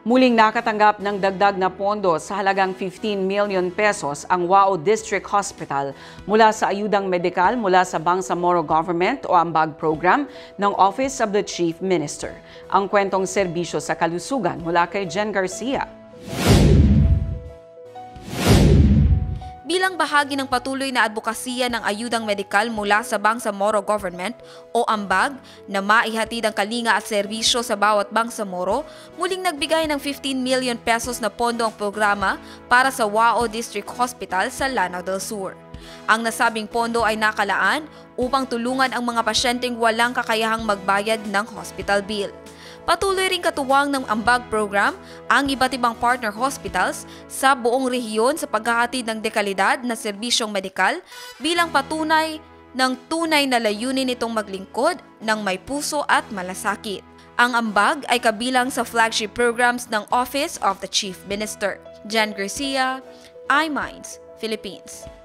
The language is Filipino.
Muling nakatanggap ng dagdag na pondo sa halagang 15 million pesos ang Wao District Hospital mula sa ayudang medikal mula sa Bangsamoro Government o AMBAG program ng Office of the Chief Minister. Ang kwentong serbisyo sa kalusugan mula kay Jen Garcia. Bilang bahagi ng patuloy na advokasya ng ayudang medikal mula sa Bangsamoro Government o AMBAG na maihatid ang kalinga at serbisyo sa bawat Bangsamoro, muling nagbigay ng 15 million pesos na pondo ang programa para sa Wao District Hospital sa Lanao del Sur. Ang nasabing pondo ay nakalaan upang tulungan ang mga pasyenteng walang kakayahang magbayad ng hospital bill. Patuloy ring katuwang ng AMBAG program ang iba't ibang partner hospitals sa buong rehiyon sa paghahatid ng dekalidad na serbisyong medikal bilang patunay ng tunay na layunin nitong maglingkod ng may puso at malasakit. Ang AMBAG ay kabilang sa flagship programs ng Office of the Chief Minister. Jen Garcia, iMinds, Philippines.